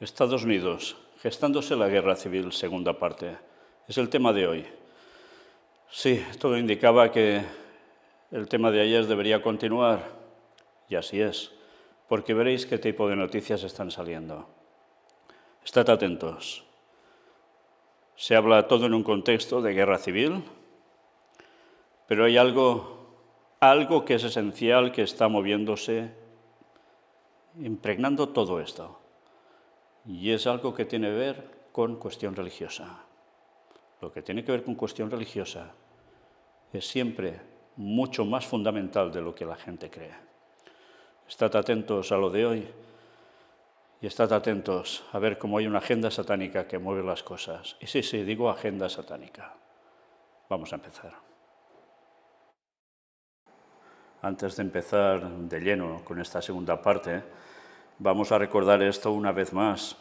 Estados Unidos, gestándose la guerra civil, segunda parte. Es el tema de hoy. Sí, todo indicaba que el tema de ayer debería continuar, y así es, porque veréis qué tipo de noticias están saliendo. Estad atentos. Se habla todo en un contexto de guerra civil, pero hay algo que es esencial, que está moviéndose, impregnando todo esto. Y es algo que tiene que ver con cuestión religiosa. Lo que tiene que ver con cuestión religiosa es siempre mucho más fundamental de lo que la gente cree. Estad atentos a lo de hoy y estad atentos a ver cómo hay una agenda satánica que mueve las cosas. Y sí, digo agenda satánica. Vamos a empezar. Antes de empezar de lleno con esta segunda parte, vamos a recordar esto una vez más.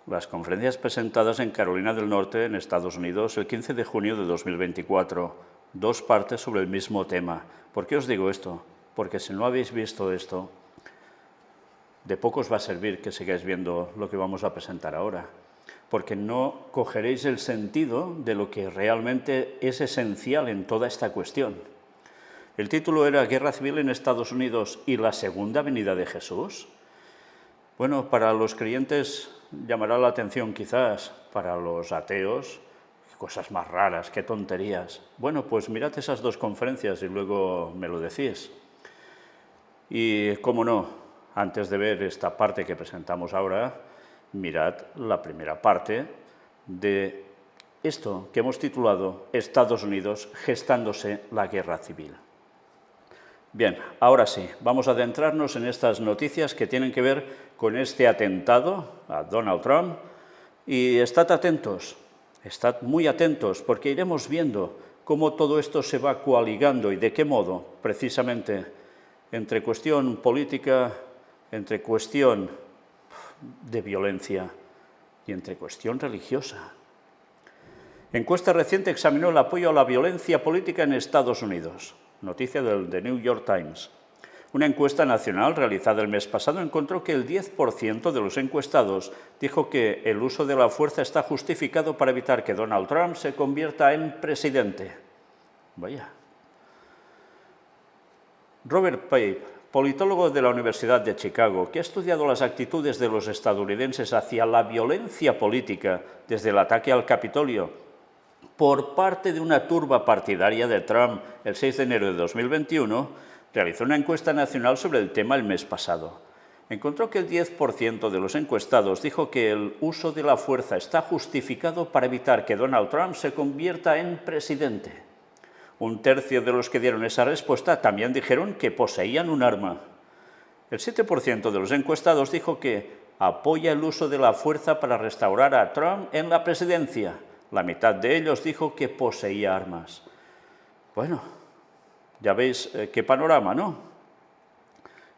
Las conferencias presentadas en Carolina del Norte, en Estados Unidos, el 15 de junio de 2024. 2 partes sobre el mismo tema. ¿Por qué os digo esto? Porque si no habéis visto esto, de poco os va a servir que sigáis viendo lo que vamos a presentar ahora. Porque no cogeréis el sentido de lo que realmente es esencial en toda esta cuestión. El título era Guerra Civil en Estados Unidos y la segunda venida de Jesús. Bueno, para los creyentes llamará la atención quizás, para los ateos, cosas más raras, qué tonterías. Bueno, pues mirad esas 2 conferencias y luego me lo decís. Y, cómo no, antes de ver esta parte que presentamos ahora, mirad la primera parte de esto que hemos titulado Estados Unidos gestándose la guerra civil. Bien, ahora sí, vamos a adentrarnos en estas noticias que tienen que ver con este atentado a Donald Trump. Y estad atentos, estad muy atentos, porque iremos viendo cómo todo esto se va coaligando y de qué modo, precisamente, entre cuestión política, entre cuestión de violencia y entre cuestión religiosa. Encuesta reciente examinó el apoyo a la violencia política en Estados Unidos. Noticia del The New York Times. Una encuesta nacional realizada el mes pasado encontró que el 10% de los encuestados dijo que el uso de la fuerza está justificado para evitar que Donald Trump se convierta en presidente. Vaya. Robert Pape, politólogo de la Universidad de Chicago, que ha estudiado las actitudes de los estadounidenses hacia la violencia política desde el ataque al Capitolio por parte de una turba partidaria de Trump el 6 de enero de 2021, realizó una encuesta nacional sobre el tema el mes pasado. Encontró que el 10% de los encuestados dijo que el uso de la fuerza está justificado para evitar que Donald Trump se convierta en presidente. 1/3 de los que dieron esa respuesta también dijeron que poseían un arma. El 7% de los encuestados dijo que apoya el uso de la fuerza para restaurar a Trump en la presidencia. La mitad de ellos dijo que poseía armas. Bueno, ya veis qué panorama, ¿no?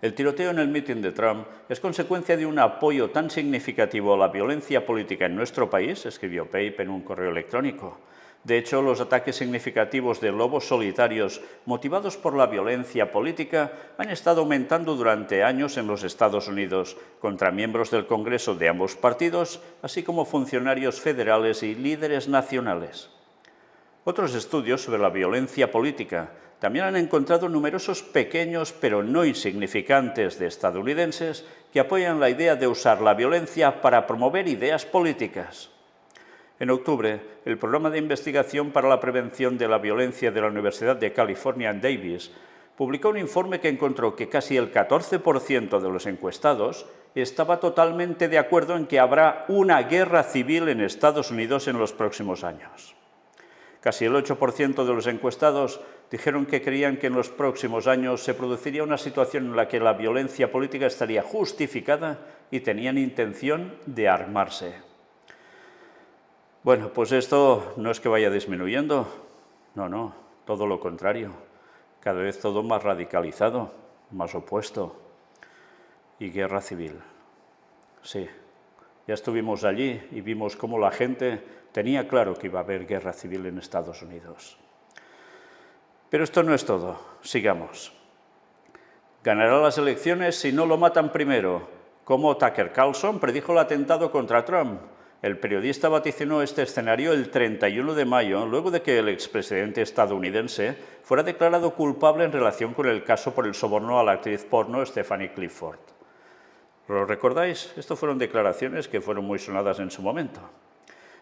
El tiroteo en el mitin de Trump es consecuencia de un apoyo tan significativo a la violencia política en nuestro país, escribió Pape en un correo electrónico. De hecho, los ataques significativos de lobos solitarios motivados por la violencia política han estado aumentando durante años en los Estados Unidos contra miembros del Congreso de ambos partidos, así como funcionarios federales y líderes nacionales. Otros estudios sobre la violencia política también han encontrado numerosos pequeños pero no insignificantes de estadounidenses que apoyan la idea de usar la violencia para promover ideas políticas. En octubre, el Programa de Investigación para la Prevención de la Violencia de la Universidad de California en Davis publicó un informe que encontró que casi el 14% de los encuestados estaba totalmente de acuerdo en que habrá una guerra civil en Estados Unidos en los próximos años. Casi el 8% de los encuestados dijeron que creían que en los próximos años se produciría una situación en la que la violencia política estaría justificada y tenían intención de armarse. Bueno, pues esto no es que vaya disminuyendo, no, todo lo contrario, cada vez todo más radicalizado, más opuesto, y guerra civil. Sí, ya estuvimos allí y vimos cómo la gente tenía claro que iba a haber guerra civil en Estados Unidos. Pero esto no es todo, sigamos. Ganará las elecciones si no lo matan primero. cómo Tucker Carlson predijo el atentado contra Trump. El periodista vaticinó este escenario el 31 de mayo, luego de que el expresidente estadounidense fuera declarado culpable en relación con el caso por el soborno a la actriz porno Stephanie Clifford. ¿Lo recordáis? Estas fueron declaraciones que fueron muy sonadas en su momento.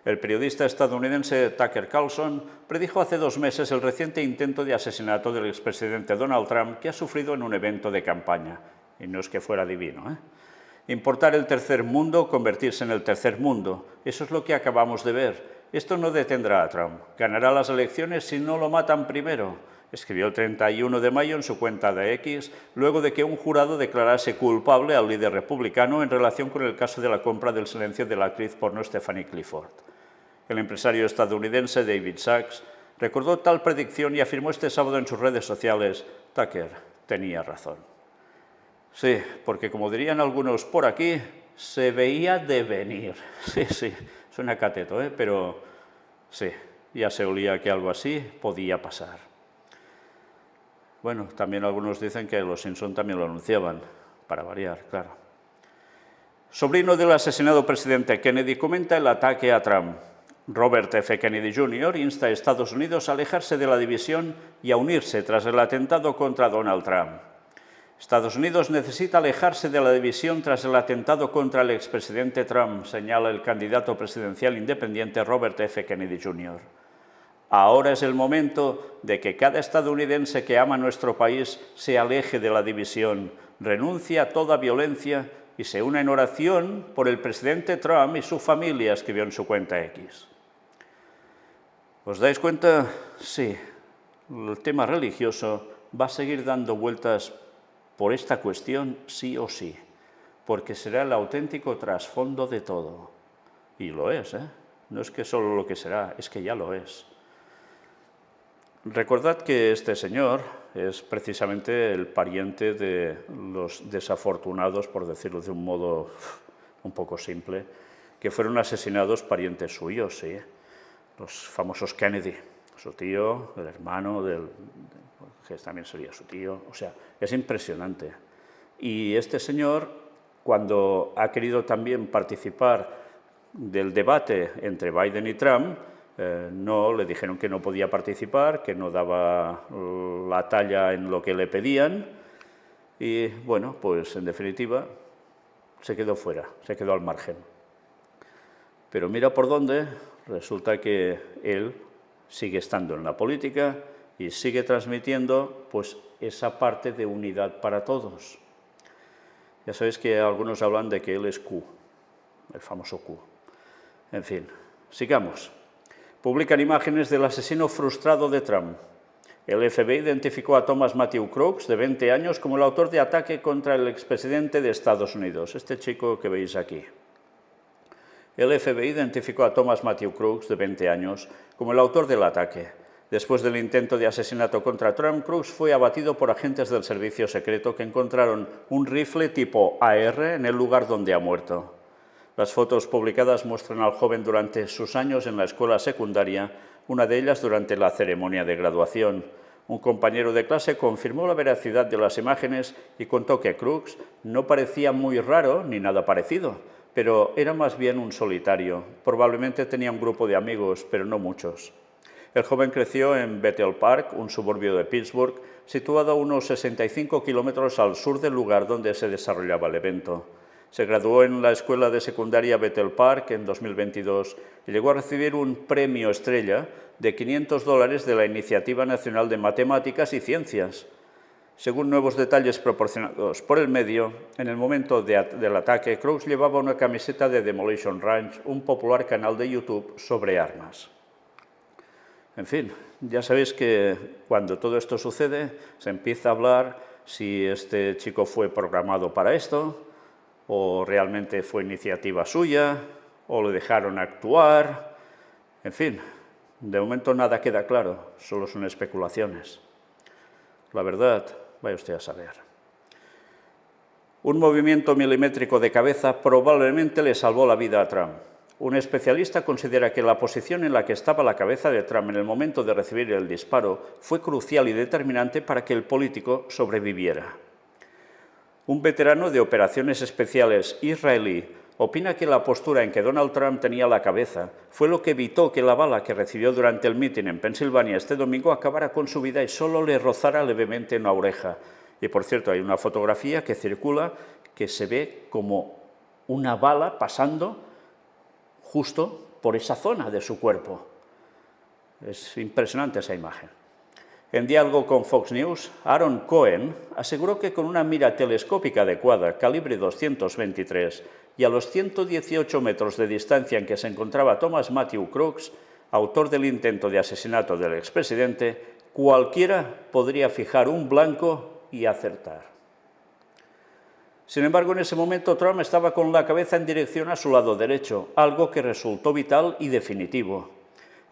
El periodista estadounidense Tucker Carlson predijo hace 2 meses el reciente intento de asesinato del expresidente Donald Trump que ha sufrido en un evento de campaña. Y no es que fuera divino, ¿eh? Importar el tercer mundo, convertirse en el tercer mundo. Eso es lo que acabamos de ver. Esto no detendrá a Trump. Ganará las elecciones si no lo matan primero. Escribió el 31 de mayo en su cuenta de X, luego de que un jurado declarase culpable al líder republicano en relación con el caso de la compra del silencio de la actriz porno Stephanie Clifford. El empresario estadounidense David Sachs recordó tal predicción y afirmó este sábado en sus redes sociales: Tucker tenía razón. Sí, porque como dirían algunos por aquí, se veía de venir. Sí, suena cateto, pero sí, ya se olía que algo así podía pasar. Bueno, también algunos dicen que los Simpson también lo anunciaban, para variar, claro. Sobrino del asesinado presidente Kennedy comenta el ataque a Trump. Robert F. Kennedy Jr. insta a Estados Unidos a alejarse de la división y a unirse tras el atentado contra Donald Trump. Estados Unidos necesita alejarse de la división tras el atentado contra el expresidente Trump, señala el candidato presidencial independiente Robert F. Kennedy Jr. Ahora es el momento de que cada estadounidense que ama nuestro país se aleje de la división, renuncie a toda violencia y se una en oración por el presidente Trump y su familia, escribió en su cuenta X. ¿Os dais cuenta? Sí, el tema religioso va a seguir dando vueltas por esta cuestión sí o sí, porque será el auténtico trasfondo de todo. Y lo es, ¿eh? No es que solo lo que será, es que ya lo es. Recordad que este señor es precisamente el pariente de los desafortunados, por decirlo de un modo un poco simple, que fueron asesinados parientes suyos, ¿sí? Los famosos Kennedy, su tío, el hermano que también sería su tío, o sea, es impresionante. Y este señor, cuando ha querido también participar del debate entre Biden y Trump, no, le dijeron que no podía participar, que no daba la talla en lo que le pedían y, bueno, pues en definitiva se quedó fuera, se quedó al margen. Pero mira por dónde, resulta que él sigue estando en la política y sigue transmitiendo pues esa parte de unidad para todos. Ya sabéis que algunos hablan de que él es Q, el famoso Q. En fin, sigamos. Publican imágenes del asesino frustrado de Trump. El FBI identificó a Thomas Matthew Crooks, de 20 años, como el autor de ataque contra el expresidente de Estados Unidos, este chico que veis aquí. El FBI identificó a Thomas Matthew Crooks, de 20 años, como el autor del ataque. Después del intento de asesinato contra Trump, Crooks fue abatido por agentes del servicio secreto que encontraron un rifle tipo AR en el lugar donde ha muerto. Las fotos publicadas muestran al joven durante sus años en la escuela secundaria, una de ellas durante la ceremonia de graduación. Un compañero de clase confirmó la veracidad de las imágenes y contó que Crooks no parecía muy raro ni nada parecido, pero era más bien un solitario. Probablemente tenía un grupo de amigos, pero no muchos. El joven creció en Bethel Park, un suburbio de Pittsburgh, situado a unos 65 kilómetros al sur del lugar donde se desarrollaba el evento. Se graduó en la escuela de secundaria Bethel Park en 2022 y llegó a recibir un premio estrella de $500 de la Iniciativa Nacional de Matemáticas y Ciencias. Según nuevos detalles proporcionados por el medio, en el momento del ataque, Crooks llevaba una camiseta de Demolition Ranch, un popular canal de YouTube sobre armas. En fin, ya sabéis que cuando todo esto sucede, se empieza a hablar si este chico fue programado para esto, o realmente fue iniciativa suya, o le dejaron actuar. En fin, de momento nada queda claro, solo son especulaciones. La verdad, vaya usted a saber. Un movimiento milimétrico de cabeza probablemente le salvó la vida a Trump. Un especialista considera que la posición en la que estaba la cabeza de Trump en el momento de recibir el disparo fue crucial y determinante para que el político sobreviviera. Un veterano de operaciones especiales israelí opina que la postura en que Donald Trump tenía la cabeza fue lo que evitó que la bala que recibió durante el mitin en Pensilvania este domingo acabara con su vida y solo le rozara levemente en la oreja. Y por cierto, hay una fotografía que circula que se ve como una bala pasando justo por esa zona de su cuerpo. Es impresionante esa imagen. En diálogo con Fox News, Aaron Cohen aseguró que con una mira telescópica adecuada, calibre 223, y a los 118 metros de distancia en que se encontraba Thomas Matthew Crooks, autor del intento de asesinato del expresidente, cualquiera podría fijar un blanco y acertar. Sin embargo, en ese momento Trump estaba con la cabeza en dirección a su lado derecho, algo que resultó vital y definitivo.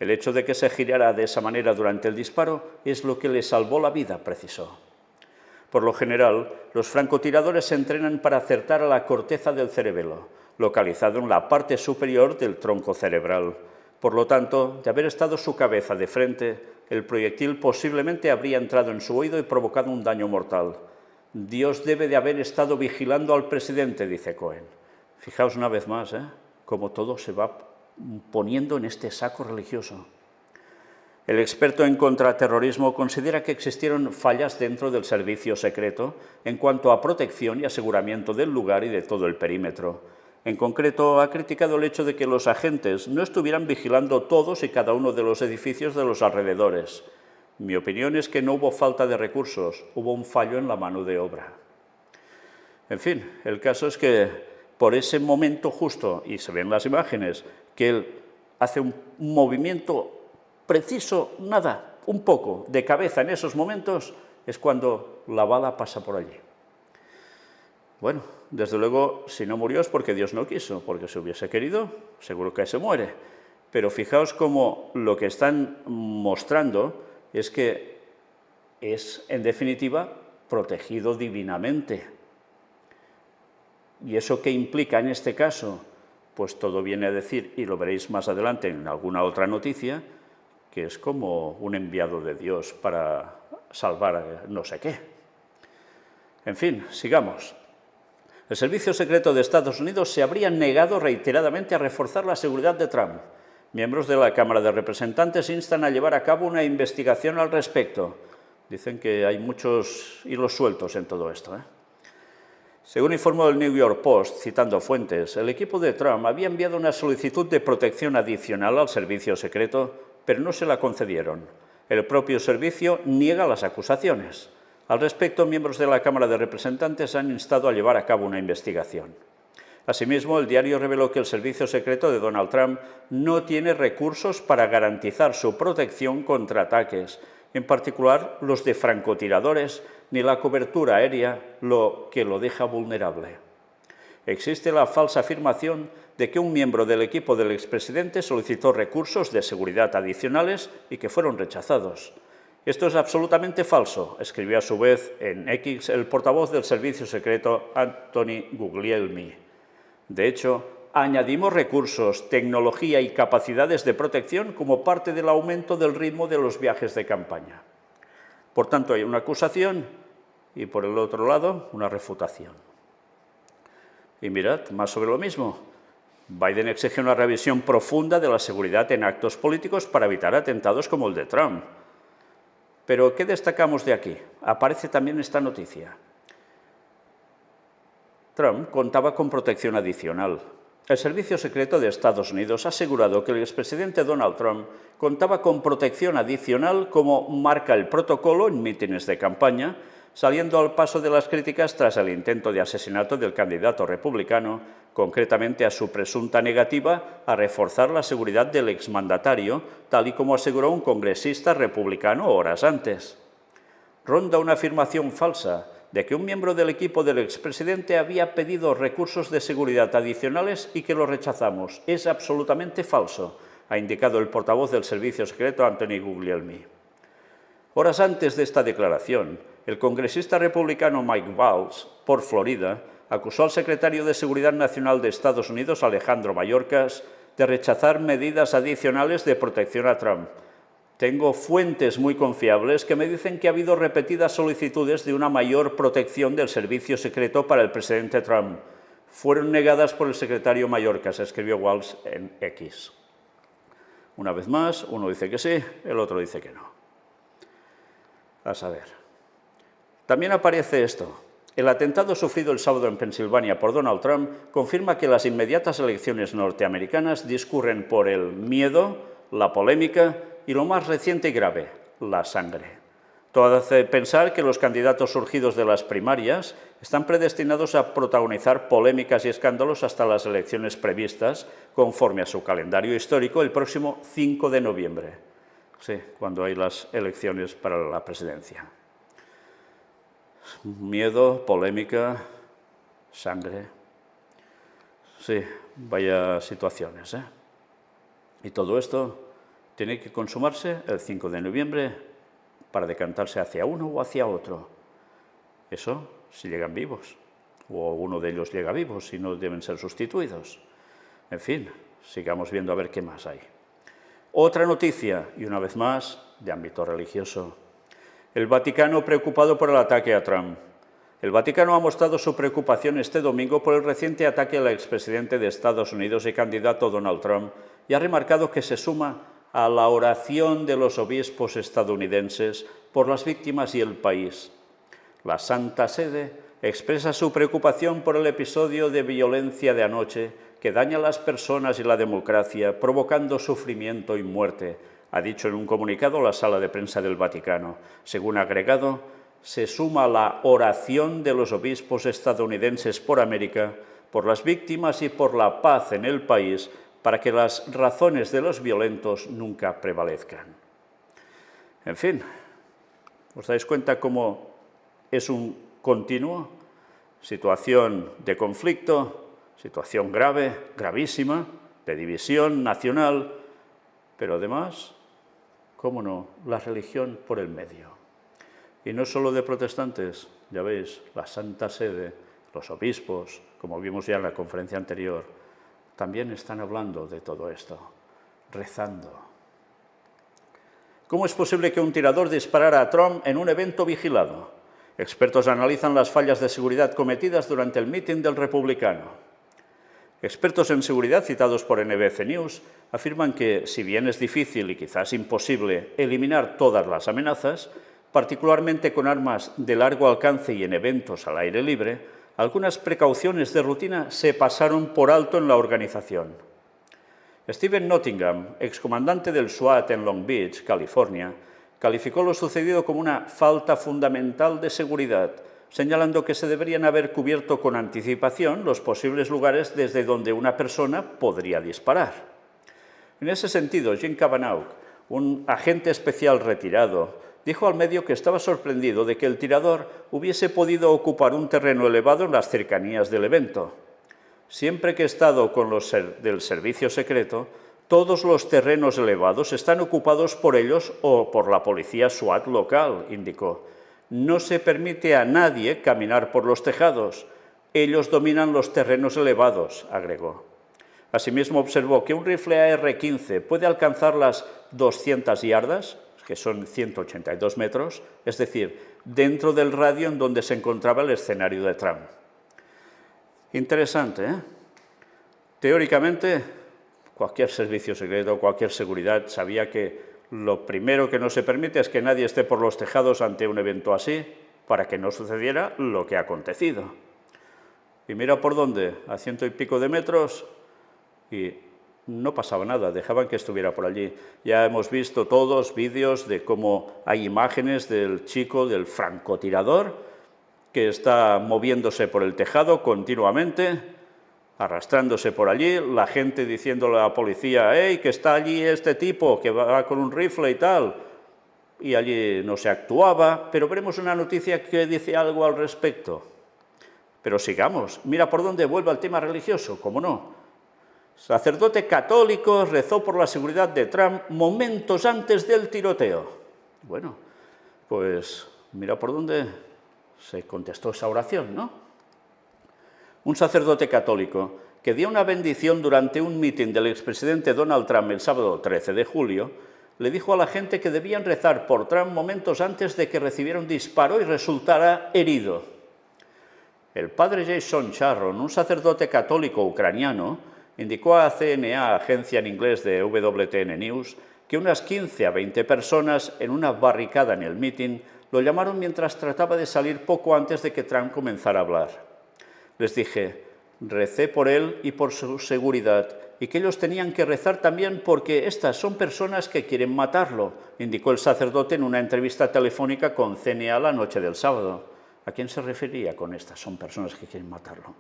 El hecho de que se girara de esa manera durante el disparo es lo que le salvó la vida, precisó. Por lo general, los francotiradores se entrenan para acertar a la corteza del cerebelo, localizado en la parte superior del tronco cerebral. Por lo tanto, de haber estado su cabeza de frente, el proyectil posiblemente habría entrado en su oído y provocado un daño mortal. Dios debe de haber estado vigilando al presidente, dice Cohen. Fijaos una vez más, cómo todo se va poniendo en este saco religioso. El experto en contraterrorismo considera que existieron fallas dentro del servicio secreto en cuanto a protección y aseguramiento del lugar y de todo el perímetro. En concreto, ha criticado el hecho de que los agentes no estuvieran vigilando todos y cada uno de los edificios de los alrededores. Mi opinión es que no hubo falta de recursos, hubo un fallo en la mano de obra. En fin, el caso es que por ese momento justo, y se ven las imágenes, que él hace un movimiento preciso, nada, un poco de cabeza en esos momentos, es cuando la bala pasa por allí. Bueno, desde luego, si no murió es porque Dios no quiso, porque si hubiese querido, seguro que se muere. Pero fijaos cómo lo que están mostrando es que es, en definitiva, protegido divinamente. ¿Y eso qué implica en este caso? Pues todo viene a decir, y lo veréis más adelante en alguna otra noticia, que es como un enviado de Dios para salvar no sé qué. En fin, sigamos. El Servicio Secreto de Estados Unidos se habría negado reiteradamente a reforzar la seguridad de Trump. Miembros de la Cámara de Representantes instan a llevar a cabo una investigación al respecto. Dicen que hay muchos hilos sueltos en todo esto, Según informó el New York Post, citando fuentes, el equipo de Trump había enviado una solicitud de protección adicional al servicio secreto, pero no se la concedieron. El propio servicio niega las acusaciones. Al respecto, miembros de la Cámara de Representantes han instado a llevar a cabo una investigación. Asimismo, el diario reveló que el servicio secreto de Donald Trump no tiene recursos para garantizar su protección contra ataques, en particular los de francotiradores, ni la cobertura aérea, lo que lo deja vulnerable. Existe la falsa afirmación de que un miembro del equipo del expresidente solicitó recursos de seguridad adicionales y que fueron rechazados. Esto es absolutamente falso, escribió a su vez en X el portavoz del servicio secreto Anthony Guglielmi. De hecho, añadimos recursos, tecnología y capacidades de protección como parte del aumento del ritmo de los viajes de campaña. Por tanto, hay una acusación y, por el otro lado, una refutación. Y mirad, más sobre lo mismo. Biden exige una revisión profunda de la seguridad en actos políticos para evitar atentados como el de Trump. Pero, ¿qué destacamos de aquí? Aparece también esta noticia. Trump contaba con protección adicional. El Servicio Secreto de Estados Unidos ha asegurado que el expresidente Donald Trump contaba con protección adicional como marca el protocolo en mítines de campaña, saliendo al paso de las críticas tras el intento de asesinato del candidato republicano, concretamente a su presunta negativa a reforzar la seguridad del exmandatario, tal y como aseguró un congresista republicano horas antes. Ronda una afirmación falsa de que un miembro del equipo del expresidente había pedido recursos de seguridad adicionales y que los rechazamos. Es absolutamente falso, ha indicado el portavoz del Servicio Secreto Anthony Guglielmi. Horas antes de esta declaración, el congresista republicano Mike Waltz, por Florida, acusó al secretario de Seguridad Nacional de Estados Unidos, Alejandro Mayorkas, de rechazar medidas adicionales de protección a Trump. Tengo fuentes muy confiables que me dicen que ha habido repetidas solicitudes de una mayor protección del servicio secreto para el presidente Trump. Fueron negadas por el secretario Mayorkas, escribió Walsh en X. Una vez más, uno dice que sí, el otro dice que no. A saber. También aparece esto. El atentado sufrido el sábado en Pensilvania por Donald Trump confirma que las inmediatas elecciones norteamericanas discurren por el miedo, la polémica y lo más reciente y grave, la sangre. Todo hace pensar que los candidatos surgidos de las primarias están predestinados a protagonizar polémicas y escándalos hasta las elecciones previstas, conforme a su calendario histórico, el próximo 5 de noviembre. Sí, cuando hay las elecciones para la presidencia. Miedo, polémica, sangre. Sí, vaya situaciones, ¿eh? Y todo esto tiene que consumarse el 5 de noviembre para decantarse hacia uno o hacia otro. Eso si llegan vivos, o uno de ellos llega vivo, si no deben ser sustituidos. En fin, sigamos viendo a ver qué más hay. Otra noticia, y una vez más, de ámbito religioso. El Vaticano preocupado por el ataque a Trump. El Vaticano ha mostrado su preocupación este domingo por el reciente ataque al expresidente de Estados Unidos y candidato Donald Trump, y ha remarcado que se suma a la oración de los obispos estadounidenses por las víctimas y el país. La Santa Sede expresa su preocupación por el episodio de violencia de anoche que daña a las personas y la democracia, provocando sufrimiento y muerte, ha dicho en un comunicado la sala de prensa del Vaticano. Según ha agregado, se suma a la oración de los obispos estadounidenses por América, por las víctimas y por la paz en el país, para que las razones de los violentos nunca prevalezcan. En fin, ¿os dais cuenta cómo es un continuo? Situación de conflicto, situación grave, gravísima, de división nacional, pero además, cómo no, la religión por el medio. Y no solo de protestantes, ya veis, la Santa Sede, los obispos, como vimos ya en la conferencia anterior, también están hablando de todo esto, rezando. ¿Cómo es posible que un tirador disparara a Trump en un evento vigilado? Expertos analizan las fallas de seguridad cometidas durante el mitin del republicano. Expertos en seguridad citados por NBC News afirman que, si bien es difícil y quizás imposible eliminar todas las amenazas, particularmente con armas de largo alcance y en eventos al aire libre, algunas precauciones de rutina se pasaron por alto en la organización. Stephen Nottingham, excomandante del SWAT en Long Beach, California, calificó lo sucedido como una falta fundamental de seguridad, señalando que se deberían haber cubierto con anticipación los posibles lugares desde donde una persona podría disparar. En ese sentido, Jim Kavanaugh, un agente especial retirado, dijo al medio que estaba sorprendido de que el tirador hubiese podido ocupar un terreno elevado en las cercanías del evento. Siempre que he estado con los del servicio secreto, todos los terrenos elevados están ocupados por ellos o por la policía SWAT local, indicó. No se permite a nadie caminar por los tejados. Ellos dominan los terrenos elevados, agregó. Asimismo, observó que un rifle AR-15 puede alcanzar las 200 yardas, que son 182 metros, es decir, dentro del radio en donde se encontraba el escenario de Trump. Interesante, ¿eh? Teóricamente, cualquier servicio secreto, cualquier seguridad sabía que lo primero que no se permite es que nadie esté por los tejados ante un evento así, para que no sucediera lo que ha acontecido. Y mira por dónde, a 100 y pico de metros, y no pasaba nada, dejaban que estuviera por allí. Ya hemos visto todos vídeos de cómo hay imágenes del chico, del francotirador, que está moviéndose por el tejado continuamente, arrastrándose por allí, la gente diciéndole a la policía, ¡hey, que está allí este tipo, que va con un rifle y tal! Y allí no se actuaba, pero veremos una noticia que dice algo al respecto. Pero sigamos, mira por dónde vuelve al tema religioso, ¿cómo no? Sacerdote católico rezó por la seguridad de Trump momentos antes del tiroteo. Bueno, pues mira por dónde se contestó esa oración, ¿no? Un sacerdote católico que dio una bendición durante un mitin del expresidente Donald Trump el sábado 13 de julio, le dijo a la gente que debían rezar por Trump momentos antes de que recibiera un disparo y resultara herido. El padre Jason Charron, un sacerdote católico ucraniano, indicó a CNA, agencia en inglés de WTN News, que unas 15 a 20 personas en una barricada en el mitin lo llamaron mientras trataba de salir poco antes de que Trump comenzara a hablar. Les dije, recé por él y por su seguridad, y que ellos tenían que rezar también porque estas son personas que quieren matarlo, indicó el sacerdote en una entrevista telefónica con CNA la noche del sábado. ¿A quién se refería con estas? Son personas que quieren matarlo.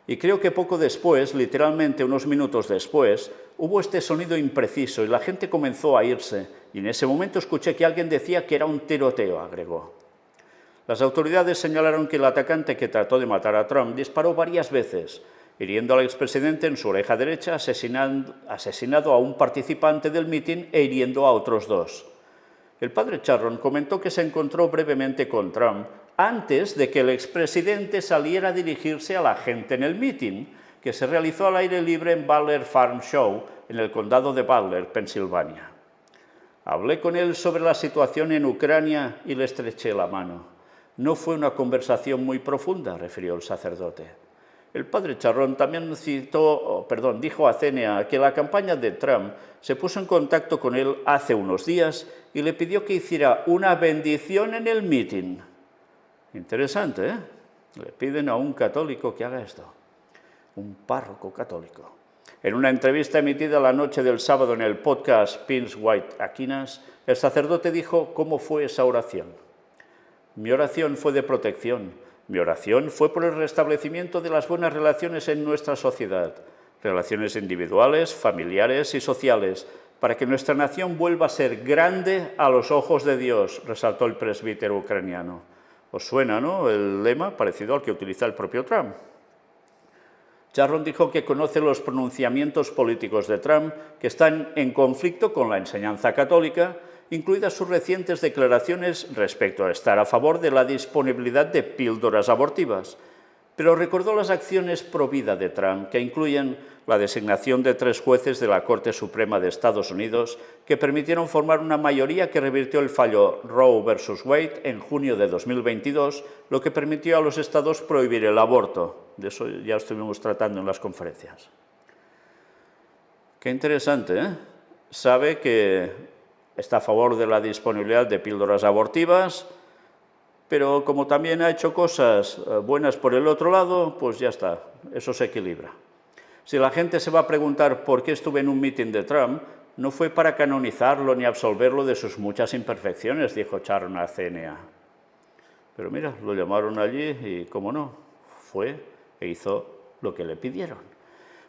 Y creo que poco después, literalmente unos minutos después, hubo este sonido impreciso y la gente comenzó a irse, y en ese momento escuché que alguien decía que era un tiroteo, agregó. Las autoridades señalaron que el atacante que trató de matar a Trump disparó varias veces, hiriendo al expresidente en su oreja derecha, asesinado a un participante del mitin e hiriendo a otros dos. El padre Charron comentó que se encontró brevemente con Trump antes de que el expresidente saliera a dirigirse a la gente en el mitin, que se realizó al aire libre en Butler Farm Show, en el condado de Butler, Pensilvania. Hablé con él sobre la situación en Ucrania y le estreché la mano. No fue una conversación muy profunda, refirió el sacerdote. El padre Charron también dijo a CNA que la campaña de Trump se puso en contacto con él hace unos días y le pidió que hiciera una bendición en el mitin. Interesante, ¿eh? Le piden a un católico que haga esto, un párroco católico. En una entrevista emitida la noche del sábado en el podcast Pins White Aquinas, el sacerdote dijo cómo fue esa oración. Mi oración fue de protección. Mi oración fue por el restablecimiento de las buenas relaciones en nuestra sociedad, relaciones individuales, familiares y sociales, para que nuestra nación vuelva a ser grande a los ojos de Dios, resaltó el presbítero ucraniano. ¿Os suena, no?, el lema parecido al que utiliza el propio Trump. Charron dijo que conoce los pronunciamientos políticos de Trump que están en conflicto con la enseñanza católica, incluidas sus recientes declaraciones respecto a estar a favor de la disponibilidad de píldoras abortivas, pero recordó las acciones pro vida de Trump, que incluyen la designación de 3 jueces de la Corte Suprema de Estados Unidos que permitieron formar una mayoría que revirtió el fallo Roe versus Wade en junio de 2022, lo que permitió a los estados prohibir el aborto. De eso ya estuvimos tratando en las conferencias. Qué interesante, ¿eh? Sabe que está a favor de la disponibilidad de píldoras abortivas, pero como también ha hecho cosas buenas por el otro lado, pues ya está, eso se equilibra. Si la gente se va a preguntar por qué estuve en un mitin de Trump, no fue para canonizarlo ni absolverlo de sus muchas imperfecciones, dijo Charron a CNA. Pero mira, lo llamaron allí y, cómo no, fue e hizo lo que le pidieron.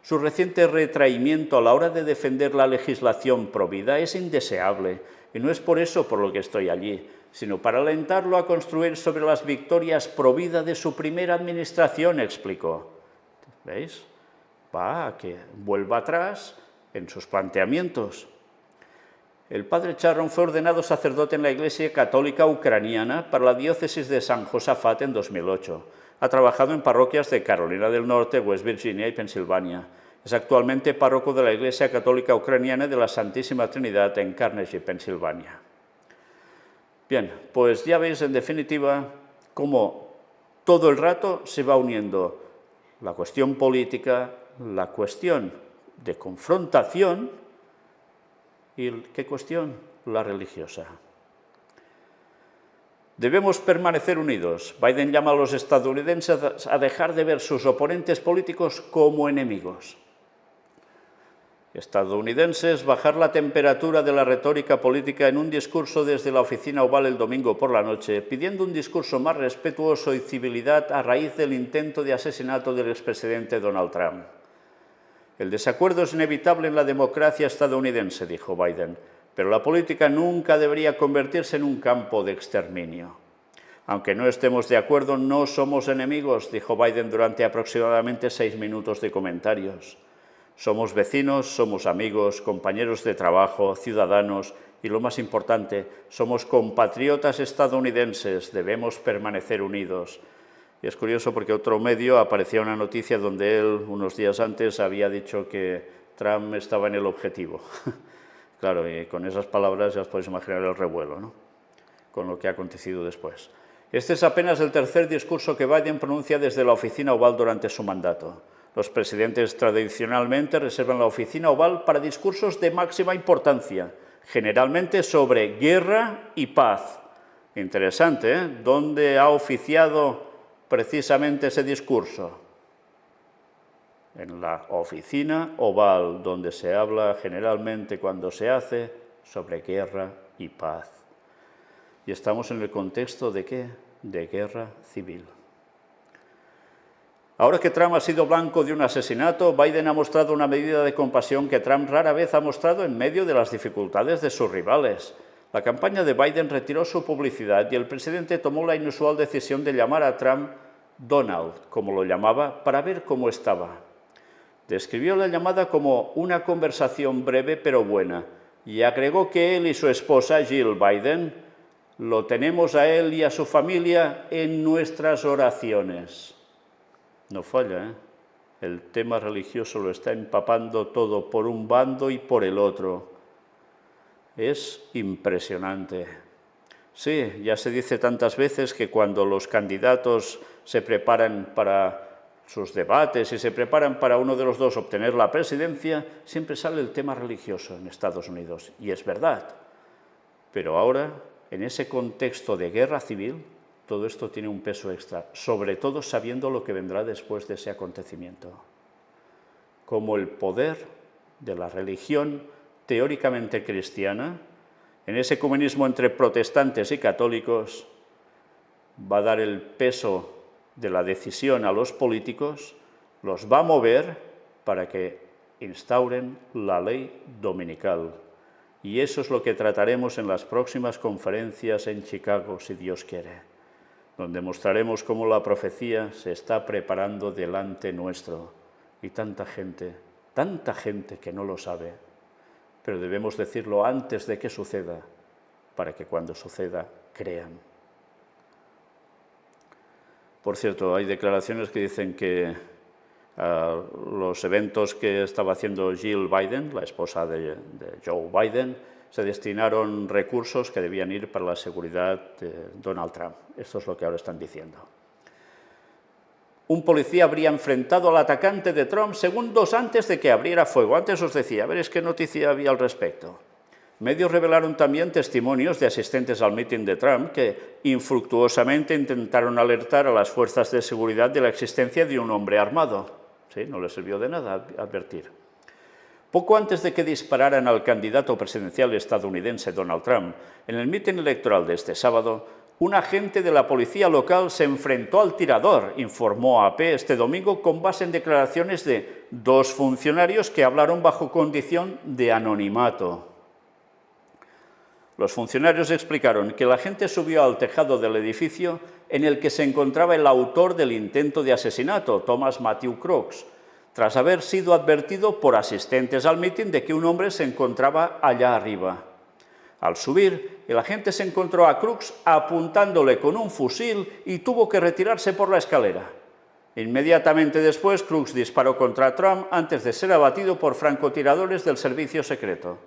Su reciente retraimiento a la hora de defender la legislación provida es indeseable, y no es por eso por lo que estoy allí, sino para alentarlo a construir sobre las victorias provida de su primera administración, explicó. ¿Veis? Va a que vuelva atrás en sus planteamientos. El padre Charron fue ordenado sacerdote en la Iglesia Católica Ucraniana para la diócesis de San Josafat en 2008. Ha trabajado en parroquias de Carolina del Norte, West Virginia y Pensilvania. Es actualmente párroco de la Iglesia Católica Ucraniana de la Santísima Trinidad en Carnegie, Pensilvania. Bien, pues ya veis en definitiva cómo todo el rato se va uniendo la cuestión política, la cuestión de confrontación y ¿qué cuestión? La religiosa. Debemos permanecer unidos. Biden llama a los estadounidenses a dejar de ver sus oponentes políticos como enemigos. Estadounidenses, bajar la temperatura de la retórica política en un discurso desde la oficina oval el domingo por la noche, pidiendo un discurso más respetuoso y civilidad a raíz del intento de asesinato del expresidente Donald Trump. El desacuerdo es inevitable en la democracia estadounidense, dijo Biden, pero la política nunca debería convertirse en un campo de exterminio. Aunque no estemos de acuerdo, no somos enemigos, dijo Biden durante aproximadamente 6 minutos de comentarios. Somos vecinos, somos amigos, compañeros de trabajo, ciudadanos y, lo más importante, somos compatriotas estadounidenses, debemos permanecer unidos. Y es curioso porque otro medio aparecía una noticia donde él, unos días antes, había dicho que Trump estaba en el objetivo. Claro, y con esas palabras ya os podéis imaginar el revuelo, ¿no? Con lo que ha acontecido después. Este es apenas el tercer discurso que Biden pronuncia desde la oficina oval durante su mandato. Los presidentes tradicionalmente reservan la oficina oval para discursos de máxima importancia, generalmente sobre guerra y paz. Interesante, ¿eh? ¿Dónde ha oficiado precisamente ese discurso? En la oficina oval, donde se habla generalmente cuando se hace sobre guerra y paz. Y estamos en el contexto de ¿qué? De guerra civil. Ahora que Trump ha sido blanco de un asesinato, Biden ha mostrado una medida de compasión que Trump rara vez ha mostrado en medio de las dificultades de sus rivales. La campaña de Biden retiró su publicidad y el presidente tomó la inusual decisión de llamar a Trump Donald, como lo llamaba, para ver cómo estaba. Describió la llamada como una conversación breve pero buena y agregó que él y su esposa, Jill Biden, lo tenemos a él y a su familia en nuestras oraciones. No falla, ¿eh? El tema religioso lo está empapando todo por un bando y por el otro. Es impresionante. Sí, ya se dice tantas veces que cuando los candidatos se preparan para sus debates y se preparan para uno de los dos obtener la presidencia, siempre sale el tema religioso en Estados Unidos. Y es verdad. Pero ahora, en ese contexto de guerra civil, todo esto tiene un peso extra, sobre todo sabiendo lo que vendrá después de ese acontecimiento. Como el poder de la religión teóricamente cristiana, en ese ecumenismo entre protestantes y católicos, va a dar el peso de la decisión a los políticos, los va a mover para que instauren la ley dominical. Y eso es lo que trataremos en las próximas conferencias en Chicago, si Dios quiere, donde mostraremos cómo la profecía se está preparando delante nuestro. Y tanta gente que no lo sabe, pero debemos decirlo antes de que suceda, para que cuando suceda crean. Por cierto, hay declaraciones que dicen que los eventos que estaba haciendo Jill Biden, la esposa de Joe Biden, se destinaron recursos que debían ir para la seguridad de Donald Trump. Esto es lo que ahora están diciendo. Un policía habría enfrentado al atacante de Trump segundos antes de que abriera fuego. Antes os decía, a ver, ¿qué noticia había al respecto? Medios revelaron también testimonios de asistentes al mitin de Trump que infructuosamente intentaron alertar a las fuerzas de seguridad de la existencia de un hombre armado. Sí, no les sirvió de nada advertir. Poco antes de que dispararan al candidato presidencial estadounidense Donald Trump, en el mitin electoral de este sábado, un agente de la policía local se enfrentó al tirador, informó AP este domingo con base en declaraciones de dos funcionarios que hablaron bajo condición de anonimato. Los funcionarios explicaron que el agente subió al tejado del edificio en el que se encontraba el autor del intento de asesinato, Thomas Matthew Crooks, tras haber sido advertido por asistentes al mitin de que un hombre se encontraba allá arriba. Al subir, el agente se encontró a Crooks apuntándole con un fusil y tuvo que retirarse por la escalera. Inmediatamente después, Crooks disparó contra Trump antes de ser abatido por francotiradores del servicio secreto.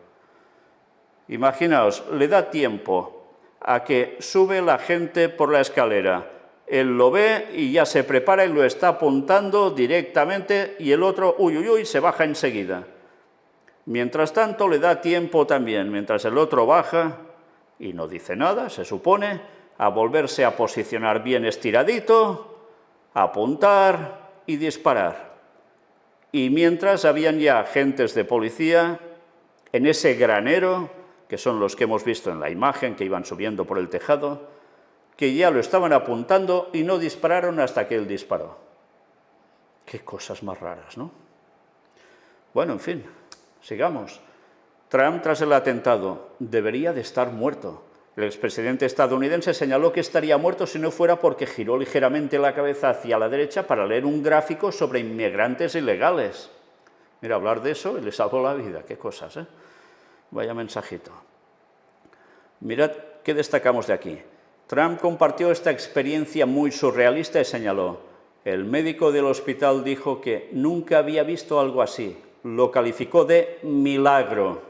Imaginaos, le da tiempo a que sube la gente por la escalera. Él lo ve y ya se prepara y lo está apuntando directamente y el otro, se baja enseguida. Mientras tanto, le da tiempo también, mientras el otro baja y no dice nada, se supone, a volverse a posicionar bien estiradito, apuntar y disparar. Y mientras habían ya agentes de policía en ese granero, que son los que hemos visto en la imagen, que iban subiendo por el tejado, que ya lo estaban apuntando y no dispararon hasta que él disparó. Qué cosas más raras, ¿no? Bueno, en fin, sigamos. Trump, tras el atentado, debería de estar muerto. El expresidente estadounidense señaló que estaría muerto si no fuera porque giró ligeramente la cabeza hacia la derecha para leer un gráfico sobre inmigrantes ilegales. Mira, hablar de eso y le salvó la vida. Qué cosas, ¿eh? Vaya mensajito. Mirad qué destacamos de aquí. Trump compartió esta experiencia muy surrealista y señaló: el médico del hospital dijo que nunca había visto algo así. Lo calificó de milagro.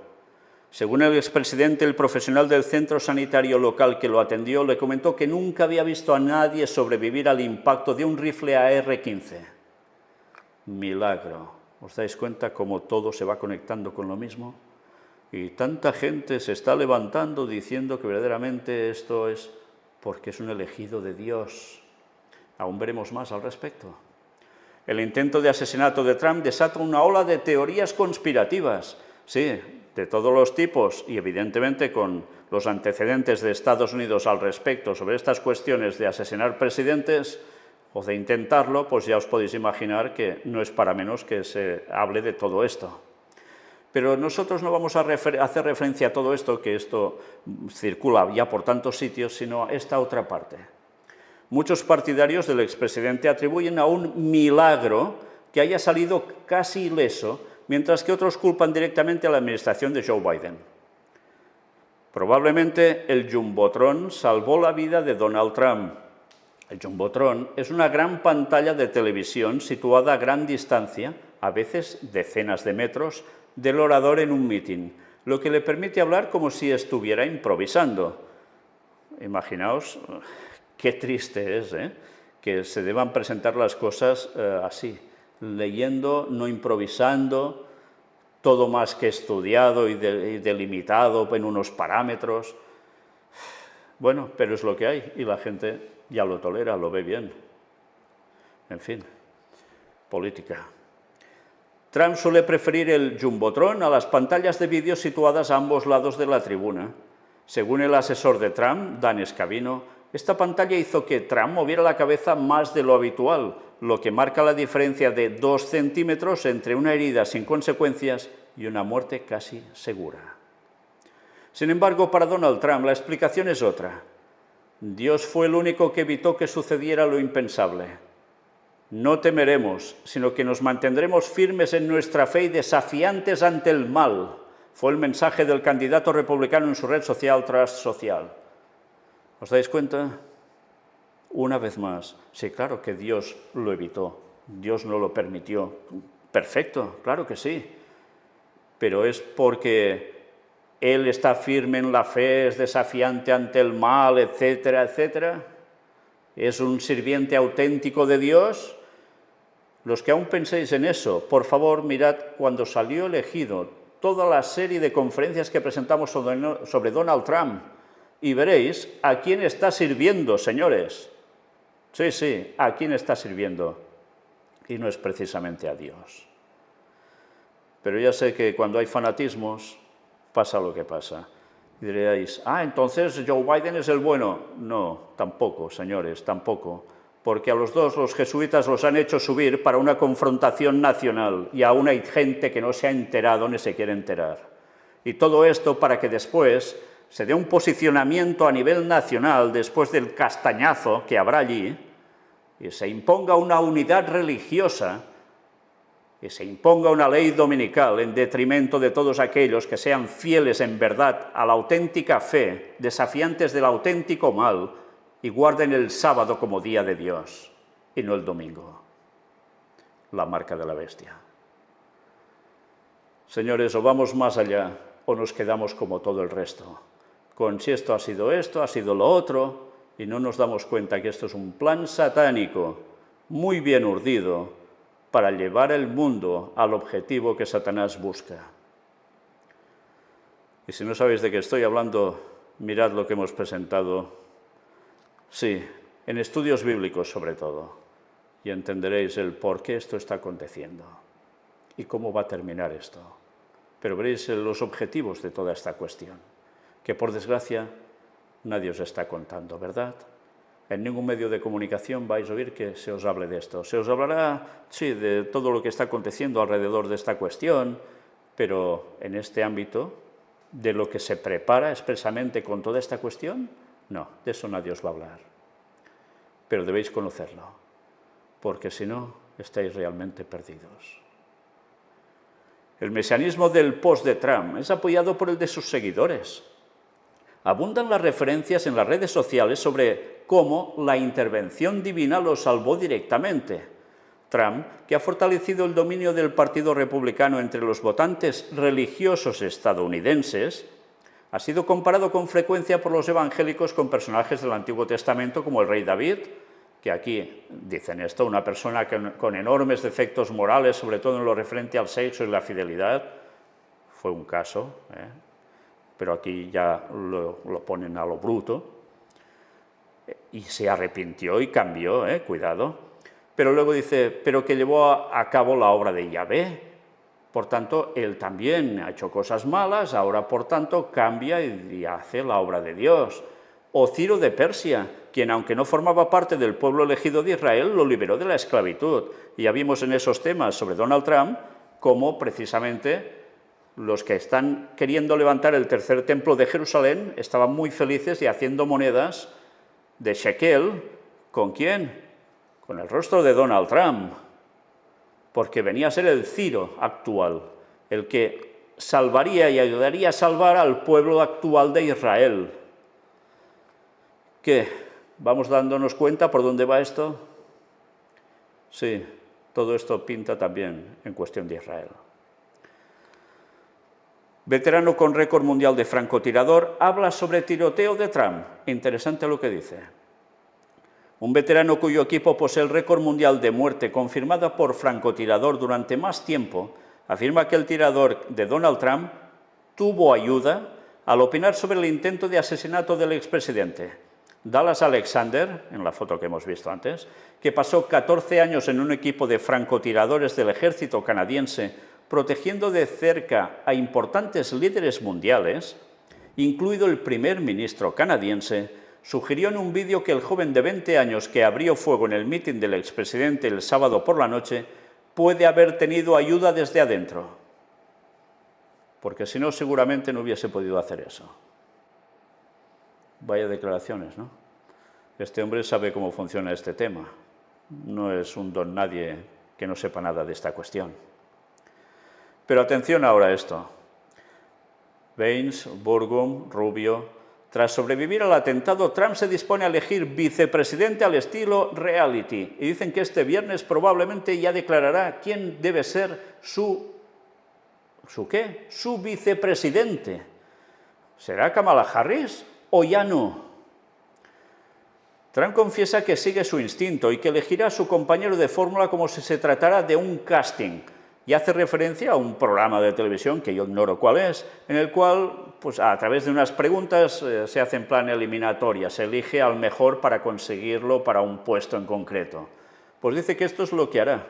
Según el expresidente, el profesional del centro sanitario local que lo atendió le comentó que nunca había visto a nadie sobrevivir al impacto de un rifle AR-15. Milagro. ¿Os dais cuenta cómo todo se va conectando con lo mismo? Y tanta gente se está levantando diciendo que verdaderamente esto es porque es un elegido de Dios. Aún veremos más al respecto. El intento de asesinato de Trump desata una ola de teorías conspirativas, sí, de todos los tipos, y evidentemente con los antecedentes de Estados Unidos al respecto sobre estas cuestiones de asesinar presidentes o de intentarlo, pues ya os podéis imaginar que no es para menos que se hable de todo esto. Pero nosotros no vamos a hacer referencia a todo esto, que esto circula ya por tantos sitios, sino a esta otra parte. Muchos partidarios del expresidente atribuyen a un milagro que haya salido casi ileso, mientras que otros culpan directamente a la administración de Joe Biden. Probablemente el Jumbotron salvó la vida de Donald Trump. El Jumbotron es una gran pantalla de televisión situada a gran distancia, a veces decenas de metros, del orador en un mitin, lo que le permite hablar como si estuviera improvisando. Imaginaos qué triste es, que se deban presentar las cosas así, leyendo, no improvisando, todo más que estudiado y delimitado en unos parámetros. Bueno, pero es lo que hay y la gente ya lo tolera, lo ve bien. En fin, política. Trump suele preferir el Jumbotron a las pantallas de vídeo situadas a ambos lados de la tribuna. Según el asesor de Trump, Dan Scavino, esta pantalla hizo que Trump moviera la cabeza más de lo habitual, lo que marca la diferencia de 2 centímetros entre una herida sin consecuencias y una muerte casi segura. Sin embargo, para Donald Trump la explicación es otra. Dios fue el único que evitó que sucediera lo impensable. No temeremos, sino que nos mantendremos firmes en nuestra fe y desafiantes ante el mal, fue el mensaje del candidato republicano en su red social Trust Social. ¿Os dais cuenta? Una vez más, sí, claro que Dios lo evitó, Dios no lo permitió. Perfecto, claro que sí, pero es porque Él está firme en la fe, es desafiante ante el mal, etcétera, etcétera. ¿Es un sirviente auténtico de Dios? Los que aún penséis en eso, por favor, mirad cuando salió elegido toda la serie de conferencias que presentamos sobre Donald Trump y veréis a quién está sirviendo, señores. Sí, sí, a quién está sirviendo y no es precisamente a Dios. Pero ya sé que cuando hay fanatismos pasa lo que pasa. Y diréis, entonces Joe Biden es el bueno. No, tampoco, señores, tampoco. Porque a los dos los jesuitas los han hecho subir para una confrontación nacional y aún hay gente que no se ha enterado ni se quiere enterar. Y todo esto para que después se dé un posicionamiento a nivel nacional después del castañazo que habrá allí y se imponga una unidad religiosa y se imponga una ley dominical en detrimento de todos aquellos que sean fieles en verdad a la auténtica fe, desafiantes del auténtico mal, y guarden el sábado como día de Dios, y no el domingo, la marca de la bestia. Señores, o vamos más allá, o nos quedamos como todo el resto, con si esto ha sido lo otro, y no nos damos cuenta que esto es un plan satánico, muy bien urdido, para llevar el mundo al objetivo que Satanás busca. Y si no sabéis de qué estoy hablando, mirad lo que hemos presentado. Sí, en estudios bíblicos sobre todo, y entenderéis el por qué esto está aconteciendo y cómo va a terminar esto. Pero veréis los objetivos de toda esta cuestión, que por desgracia nadie os está contando, ¿verdad? En ningún medio de comunicación vais a oír que se os hable de esto. Se os hablará, sí, de todo lo que está aconteciendo alrededor de esta cuestión, pero en este ámbito, de lo que se prepara expresamente con toda esta cuestión, no, de eso nadie os va a hablar. Pero debéis conocerlo, porque si no, estáis realmente perdidos. El mesianismo del post de Trump es apoyado por el de sus seguidores. Abundan las referencias en las redes sociales sobre cómo la intervención divina lo salvó directamente. Trump, que ha fortalecido el dominio del Partido Republicano entre los votantes religiosos estadounidenses, ha sido comparado con frecuencia por los evangélicos con personajes del Antiguo Testamento como el rey David, que aquí dicen esto, una persona con enormes defectos morales, sobre todo en lo referente al sexo y la fidelidad, fue un caso, pero aquí ya lo ponen a lo bruto, y se arrepintió y cambió, cuidado. Pero luego dice, pero que llevó a cabo la obra de Yahvé. Por tanto, él también ha hecho cosas malas, ahora por tanto cambia y hace la obra de Dios. O Ciro de Persia, quien aunque no formaba parte del pueblo elegido de Israel, lo liberó de la esclavitud. Y ya vimos en esos temas sobre Donald Trump cómo precisamente los que están queriendo levantar el tercer templo de Jerusalén estaban muy felices y haciendo monedas de shekel. ¿Con quién? Con el rostro de Donald Trump, porque venía a ser el Ciro actual, el que salvaría y ayudaría a salvar al pueblo actual de Israel. ¿Qué? ¿Vamos dándonos cuenta por dónde va esto? Sí, todo esto pinta también en cuestión de Israel. Veterano con récord mundial de francotirador, habla sobre tiroteo de Trump. Interesante lo que dice. Un veterano cuyo equipo posee el récord mundial de muerte confirmada por francotirador durante más tiempo, afirma que el tirador de Donald Trump tuvo ayuda al opinar sobre el intento de asesinato del expresidente. Dallas Alexander, en la foto que hemos visto antes, que pasó 14 años en un equipo de francotiradores del ejército canadiense, protegiendo de cerca a importantes líderes mundiales, incluido el primer ministro canadiense, sugirió en un vídeo que el joven de 20 años que abrió fuego en el mitin del expresidente el sábado por la noche puede haber tenido ayuda desde adentro, porque si no seguramente no hubiese podido hacer eso. Vaya declaraciones, ¿no? Este hombre sabe cómo funciona este tema, no es un don nadie que no sepa nada de esta cuestión. Pero atención ahora a esto. Vance, Burgum, Rubio. Tras sobrevivir al atentado, Trump se dispone a elegir vicepresidente al estilo reality. Y dicen que este viernes probablemente ya declarará quién debe ser su vicepresidente. ¿Será Kamala Harris o ya no? Trump confiesa que sigue su instinto y que elegirá a su compañero de fórmula como si se tratara de un casting. Y hace referencia a un programa de televisión, que yo ignoro cuál es, en el cual, pues, a través de unas preguntas se hace en plan eliminatoria, se elige al mejor para conseguirlo para un puesto en concreto. Pues dice que esto es lo que hará.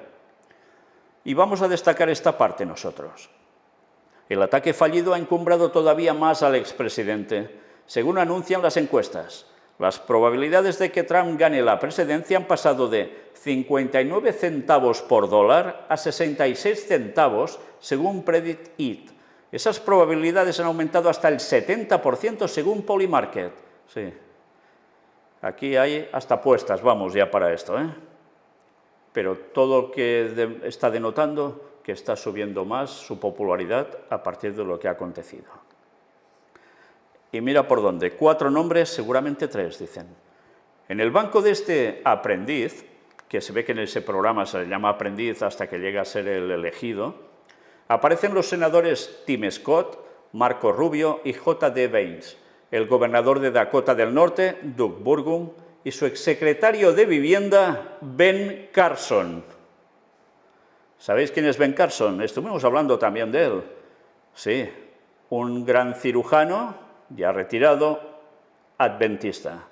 Y vamos a destacar esta parte nosotros. El ataque fallido ha encumbrado todavía más al expresidente, según anuncian las encuestas. Las probabilidades de que Trump gane la presidencia han pasado de 59 centavos por dólar a 66 centavos, según PredictIt. Esas probabilidades han aumentado hasta el 70% según Polymarket. Sí. Aquí hay hasta apuestas, vamos, ya para esto, Pero todo lo que está denotando que está subiendo más su popularidad a partir de lo que ha acontecido. Y mira por dónde, 4 nombres, seguramente 3, dicen. En el banco de este aprendiz, que se ve que en ese programa se le llama aprendiz hasta que llega a ser el elegido, aparecen los senadores Tim Scott, Marco Rubio y J.D. Vance, el gobernador de Dakota del Norte, Doug Burgum, y su exsecretario de Vivienda, Ben Carson. ¿Sabéis quién es Ben Carson? Estuvimos hablando también de él. Sí, un gran cirujano, ya retirado, adventista,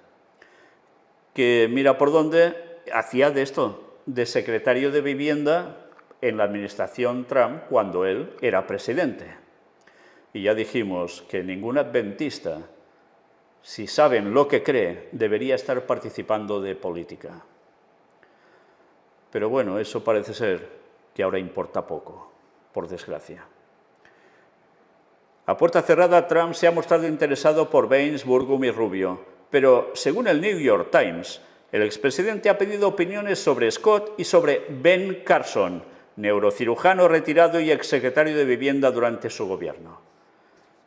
que mira por dónde hacía de esto, de secretario de Vivienda en la administración Trump cuando él era presidente. Y ya dijimos que ningún adventista, si saben lo que cree, debería estar participando de política. Pero bueno, eso parece ser que ahora importa poco, por desgracia. A puerta cerrada, Trump se ha mostrado interesado por Vance, Burgum y Rubio, pero según el New York Times, el expresidente ha pedido opiniones sobre Scott y sobre Ben Carson, neurocirujano retirado y exsecretario de Vivienda durante su gobierno.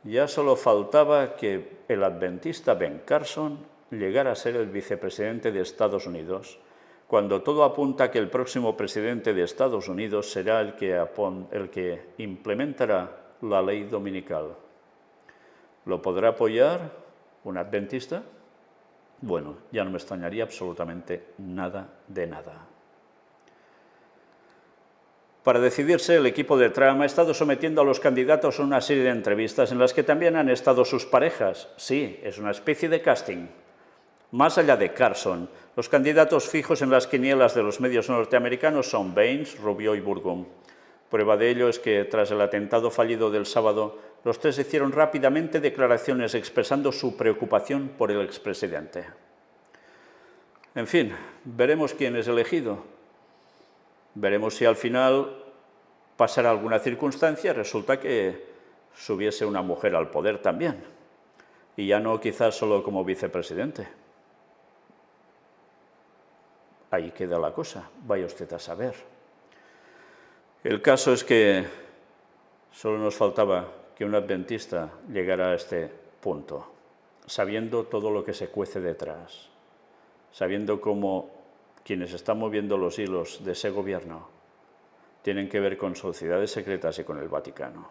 Ya solo faltaba que el adventista Ben Carson llegara a ser el vicepresidente de Estados Unidos, cuando todo apunta que el próximo presidente de Estados Unidos será el que implementará la ley dominical. ¿Lo podrá apoyar un adventista? Bueno, ya no me extrañaría absolutamente nada de nada. Para decidirse, el equipo de Trump ha estado sometiendo a los candidatos a una serie de entrevistas en las que también han estado sus parejas. Sí, es una especie de casting. Más allá de Carson, los candidatos fijos en las quinielas de los medios norteamericanos son Baines, Rubio y Burgum. Prueba de ello es que, tras el atentado fallido del sábado, los tres hicieron rápidamente declaraciones expresando su preocupación por el expresidente. En fin, veremos quién es elegido. Veremos si al final pasará alguna circunstancia y resulta que subiese una mujer al poder también. Y ya no quizás solo como vicepresidente. Ahí queda la cosa, vaya usted a saber. El caso es que solo nos faltaba que un adventista llegara a este punto, sabiendo todo lo que se cuece detrás, sabiendo cómo quienes están moviendo los hilos de ese gobierno tienen que ver con sociedades secretas y con el Vaticano.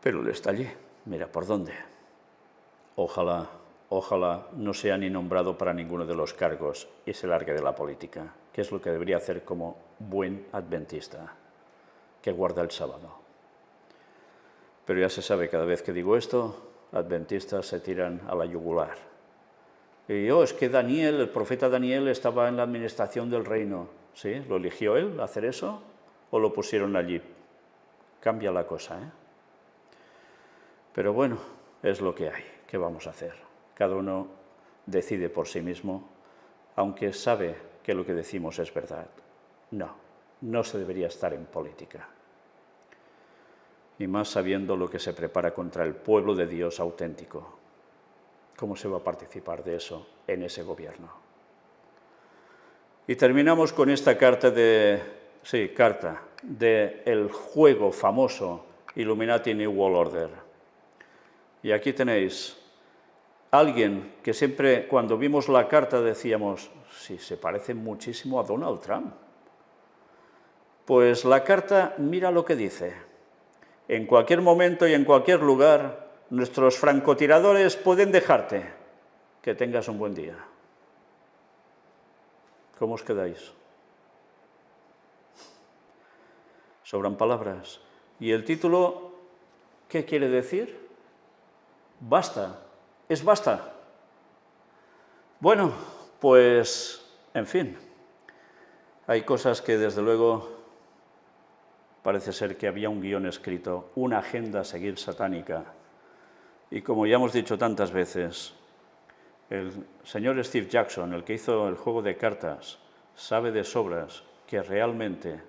Pero él está allí, mira por dónde. Ojalá no sea ni nombrado para ninguno de los cargos y se largue de la política, que es lo que debería hacer como buen adventista, que guarda el sábado. Pero ya se sabe, cada vez que digo esto, adventistas se tiran a la yugular. Y es que Daniel, el profeta Daniel, estaba en la administración del reino. ¿Sí? ¿Lo eligió él hacer eso o lo pusieron allí? Cambia la cosa, ¿eh? Pero bueno, es lo que hay. ¿Qué vamos a hacer? Cada uno decide por sí mismo, aunque sabe que lo que decimos es verdad. No se debería estar en política. Y más sabiendo lo que se prepara contra el pueblo de Dios auténtico. ¿Cómo se va a participar de eso en ese gobierno? Y terminamos con esta carta del juego famoso Illuminati New World Order. Y aquí tenéis alguien que siempre, cuando vimos la carta, decíamos, sí, se parece muchísimo a Donald Trump. Pues la carta, mira lo que dice. En cualquier momento y en cualquier lugar, nuestros francotiradores pueden dejarte. Que tengas un buen día. ¿Cómo os quedáis? Sobran palabras. ¿Y el título qué quiere decir? Basta. Es basta. Bueno, pues, en fin. Hay cosas que, desde luego, parece ser que había un guión escrito, una agenda a seguir satánica. Y como ya hemos dicho tantas veces, el señor Steve Jackson, el que hizo el juego de cartas, sabe de sobras que realmente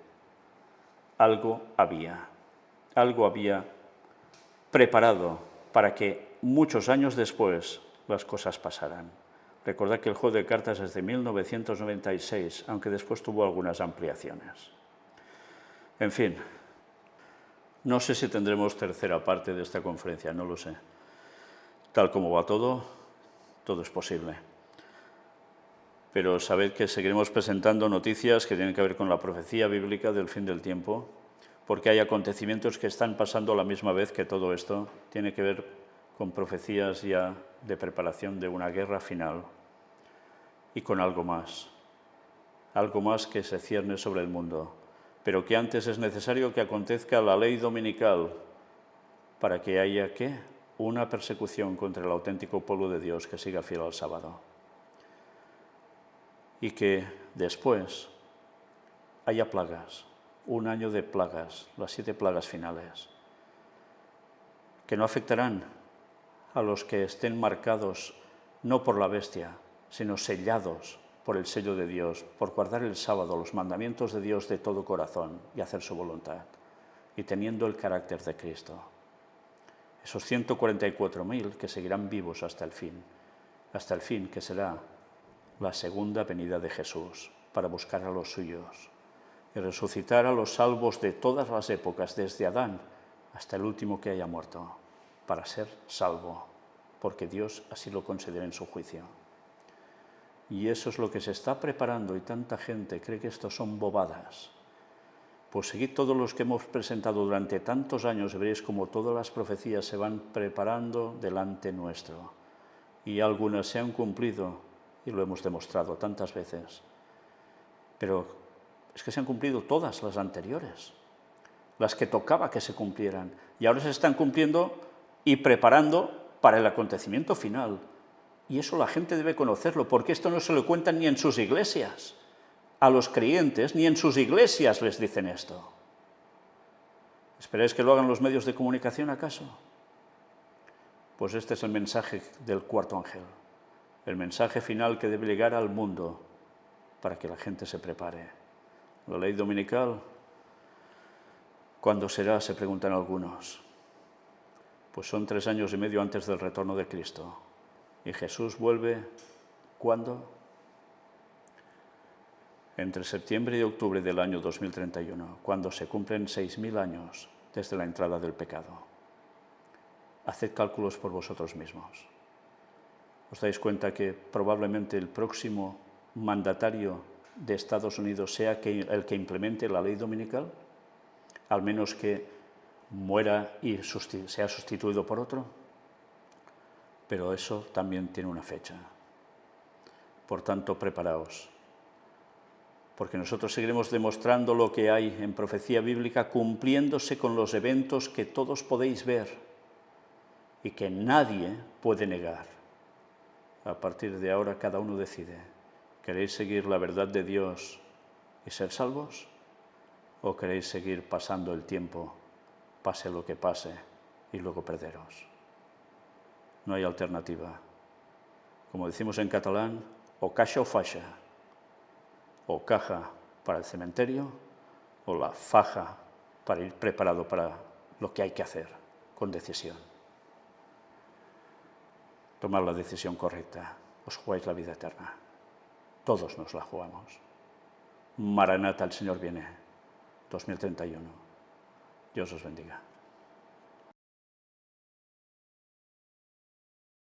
algo había preparado para que muchos años después las cosas pasaran. Recordad que el juego de cartas es de 1996, aunque después tuvo algunas ampliaciones. En fin, no sé si tendremos tercera parte de esta conferencia, no lo sé. Tal como va todo es posible. Pero sabed que seguiremos presentando noticias que tienen que ver con la profecía bíblica del fin del tiempo, porque hay acontecimientos que están pasando a la misma vez que todo esto. Tiene que ver con profecías ya de preparación de una guerra final y con algo más que se cierne sobre el mundo, pero que antes es necesario que acontezca la ley dominical para que haya, ¿qué? Una persecución contra el auténtico pueblo de Dios que siga fiel al sábado. Y que después haya plagas, un año de plagas, las 7 plagas finales, que no afectarán a los que estén marcados no por la bestia, sino sellados por el sello de Dios, por guardar el sábado, los mandamientos de Dios de todo corazón y hacer su voluntad, y teniendo el carácter de Cristo. Esos 144.000 que seguirán vivos hasta el fin que será la segunda venida de Jesús para buscar a los suyos y resucitar a los salvos de todas las épocas, desde Adán hasta el último que haya muerto, para ser salvo, porque Dios así lo considera en su juicio. Y eso es lo que se está preparando y tanta gente cree que esto son bobadas. Pues seguid todos los que hemos presentado durante tantos años y veréis como todas las profecías se van preparando delante nuestro. Y algunas se han cumplido y lo hemos demostrado tantas veces. Pero es que se han cumplido todas las anteriores, las que tocaba que se cumplieran. Y ahora se están cumpliendo y preparando para el acontecimiento final. Y eso la gente debe conocerlo, porque esto no se lo cuentan ni en sus iglesias. A los creyentes, ni en sus iglesias les dicen esto. ¿Esperáis que lo hagan los medios de comunicación, acaso? Pues este es el mensaje del cuarto ángel, el mensaje final que debe llegar al mundo para que la gente se prepare. La ley dominical, ¿cuándo será?, se preguntan algunos. Pues son 3 años y medio antes del retorno de Cristo. ¿Y Jesús vuelve cuándo? Entre septiembre y octubre del año 2031, cuando se cumplen 6.000 años desde la entrada del pecado. Haced cálculos por vosotros mismos. ¿Os dais cuenta que probablemente el próximo mandatario de Estados Unidos sea el que implemente la ley dominical? Al menos que muera y sea sustituido por otro. Pero eso también tiene una fecha. Por tanto, preparaos. Porque nosotros seguiremos demostrando lo que hay en profecía bíblica, cumpliéndose con los eventos que todos podéis ver y que nadie puede negar. A partir de ahora cada uno decide, ¿queréis seguir la verdad de Dios y ser salvos? ¿O queréis seguir pasando el tiempo, pase lo que pase, y luego perderos? No hay alternativa. Como decimos en catalán, o caixa o faixa, o caja para el cementerio, o la faja para ir preparado para lo que hay que hacer, con decisión. Tomad la decisión correcta, os jugáis la vida eterna. Todos nos la jugamos. Maranata, el Señor viene, 2031. Dios os bendiga.